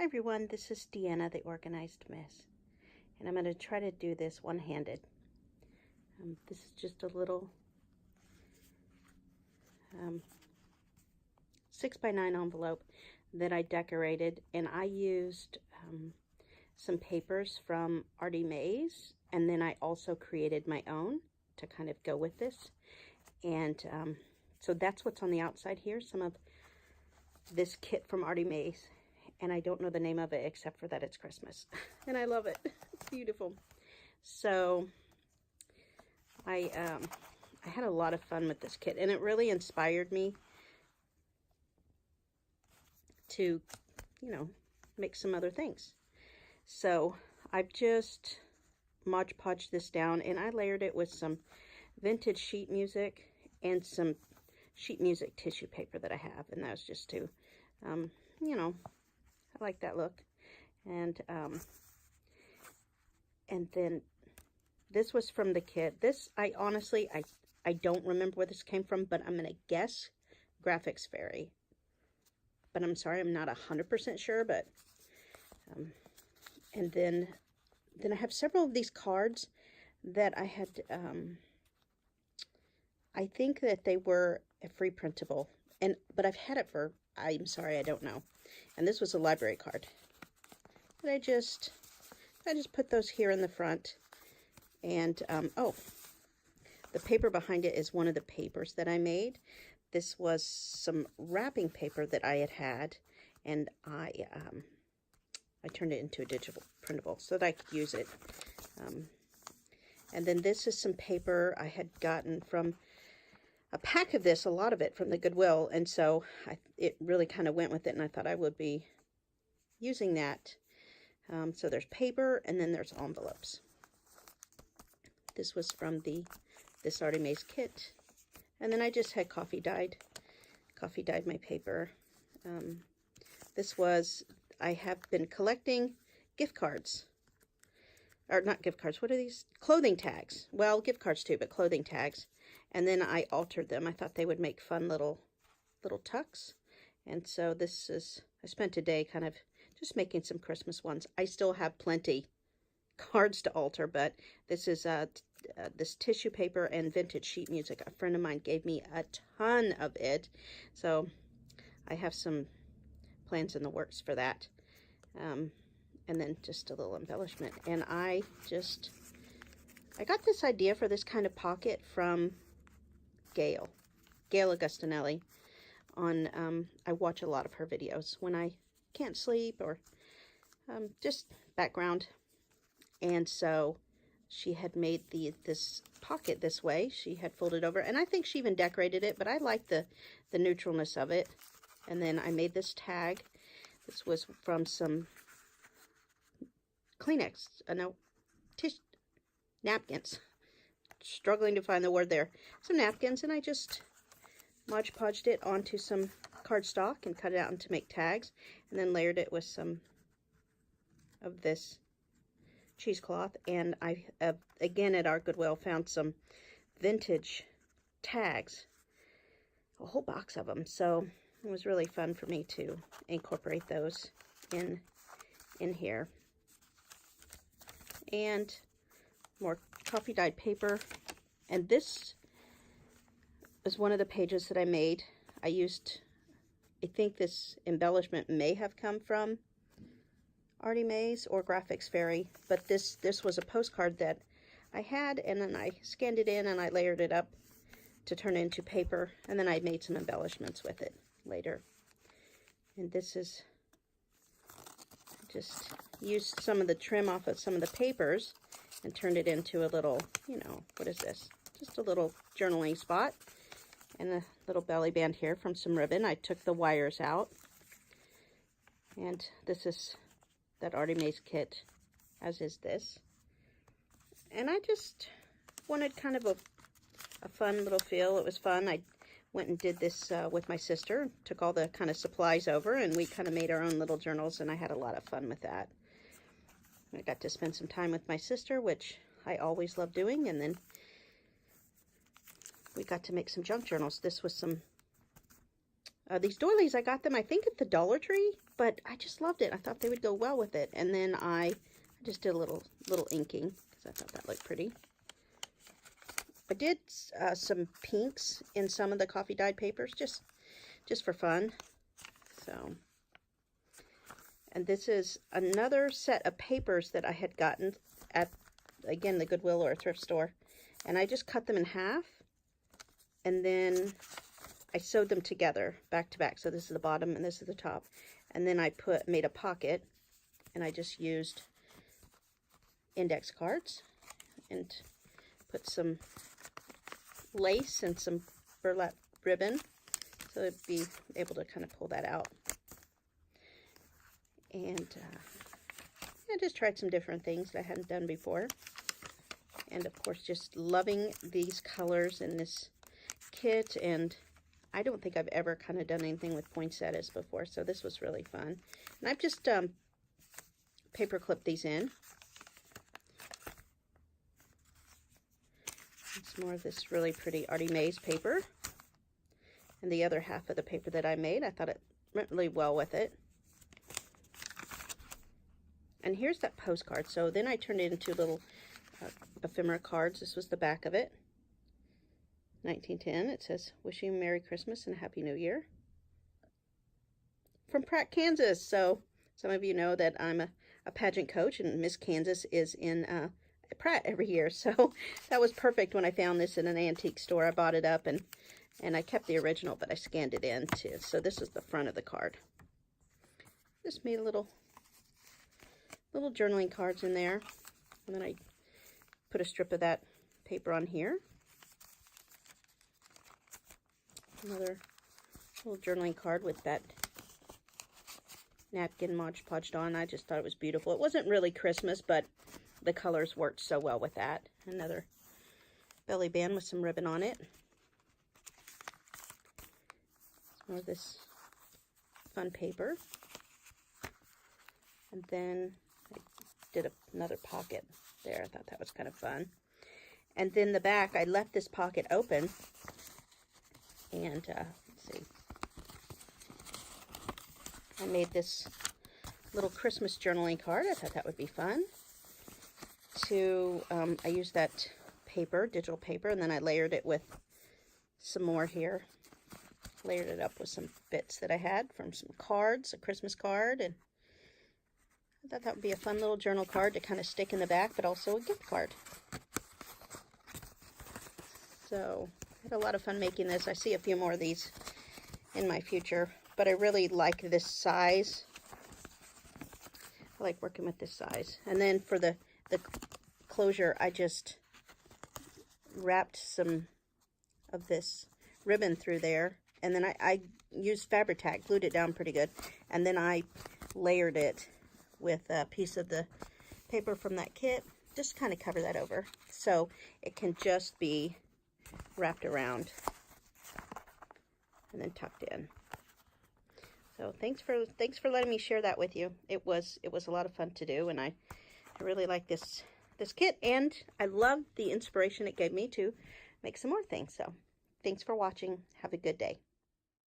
Hi everyone, this is Deanna, the Organized Mess, and I'm going to try to do this one-handed. This is just a little 6x9 envelope that I decorated, and I used some papers from Artmaze, and then I also created my own to kind of go with this. And so that's what's on the outside here, some of this kit from Artmaze. And I don't know the name of it except for that it's Christmas. And I love it. It's beautiful. So I had a lot of fun with this kit, and it really inspired me to, make some other things. So I've just Mod Podged this down, and I layered it with some vintage sheet music and some sheet music tissue paper that I have, and that was just to, I like that look. And then this was from the kit. This, I honestly, I don't remember where this came from, but I'm going to guess Graphics Fairy. But I'm sorry, I'm not 100% sure, but, and then I have several of these cards that I had, I think that they were a free printable, but I've had it for, I'm sorry, I don't know. And this was a library card. But I just put those here in the front. And, oh, the paper behind it is one of the papers that I made. This was some wrapping paper that I had, and I turned it into a digital printable so that I could use it. And then this is some paper I had gotten from a pack of this, a lot of it from the Goodwill, and so it really kind of went with it, and I thought I would be using that. So there's paper, and then there's envelopes. This was from this Artmaze kit, and then I just had coffee dyed my paper. This was, I have been collecting gift cards, or not gift cards, what are these? Clothing tags. Well, gift cards too, but clothing tags. And then I altered them. I thought they would make fun little tucks. And so this is, I spent a day kind of just making some Christmas ones. I still have plenty cards to alter, but this is this tissue paper and vintage sheet music. A friend of mine gave me a ton of it. So I have some plans in the works for that. And then just a little embellishment. And I got this idea for this kind of pocket from Gail Augustinelli. I watch a lot of her videos when I can't sleep or just background. And so she had made this pocket this way. She had folded over, and I think she even decorated it, but I like the neutralness of it. And then I made this tag. This was from some Kleenex, napkins. Struggling to find the word there. Some napkins, and I just Mod Podged it onto some cardstock and cut it out to make tags, and then layered it with some of this cheesecloth. And I again at our Goodwill found some vintage tags, a whole box of them. So it was really fun for me to incorporate those in here. And more coffee dyed paper, and this is one of the pages that I made. I think this embellishment may have come from Artmaze or Graphics Fairy, but this was a postcard that I had, and then I scanned it in and I layered it up to turn it into paper, and then I made some embellishments with it later. And this is just used some of the trim off of some of the papers and turned it into a little, what is this? Just a little journaling spot, and a little belly band here from some ribbon. I took the wires out, and this is that Artmaze kit, as is this. And I just wanted kind of a fun little feel. It was fun. I went and did this with my sister, took all the kind of supplies over, and we kind of made our own little journals, and I had a lot of fun with that. I got to spend some time with my sister, which I always love doing, and then we got to make some junk journals. This was some These doilies, I got them, I think, at the Dollar Tree, but I just loved it. I thought they would go well with it. And then I just did a little inking because I thought that looked pretty. I did some pinks in some of the coffee dyed papers, just for fun. So, and this is another set of papers that I had gotten at, again, the Goodwill or a thrift store. And I just cut them in half, and then I sewed them together back to back. So this is the bottom and this is the top. And then I made a pocket, and I just used index cards and put some lace and some burlap ribbon, so it'd be able to kind of pull that out. And I just tried some different things that I hadn't done before. And of course, just loving these colors in this kit. And I don't think I've ever kind of done anything with poinsettias before, so this was really fun. And I've just paper clipped these in. Some more of this really pretty Artmaze paper. And the other half of the paper that I made, I thought it went really well with it. And here's that postcard. So then I turned it into little ephemera cards. This was the back of it. 1910. It says, "Wishing you a Merry Christmas and a Happy New Year." From Pratt, Kansas. So some of you know that I'm a pageant coach, and Miss Kansas is in Pratt every year. So that was perfect when I found this in an antique store. I bought it up, and I kept the original, but I scanned it in too. So this is the front of the card. Just made a little journaling cards in there. And then I put a strip of that paper on here. Another little journaling card with that napkin Mod Podged on. I just thought it was beautiful. It wasn't really Christmas, but the colors worked so well with that. Another belly band with some ribbon on it. Some more of this fun paper. And then I did another pocket there. I thought that was kind of fun. And then the back, I left this pocket open. And let's see. I made this little Christmas journaling card. I thought that would be fun. I used that paper, digital paper, and then I layered it with some more here. Layered it up with some bits that I had from some cards, a Christmas card, and I thought that would be a fun little journal card to kind of stick in the back, but also a gift card. So I had a lot of fun making this. I see a few more of these in my future, but I really like this size. I like working with this size. And then for the closure, I just wrapped some of this ribbon through there, and then I used fabric tack, glued it down pretty good, and then I layered it with a piece of the paper from that kit, just kind of cover that over so it can just be wrapped around and then tucked in. So thanks for letting me share that with you. It was a lot of fun to do, and I really like this kit, and I love the inspiration it gave me to make some more things. So thanks for watching. Have a good day.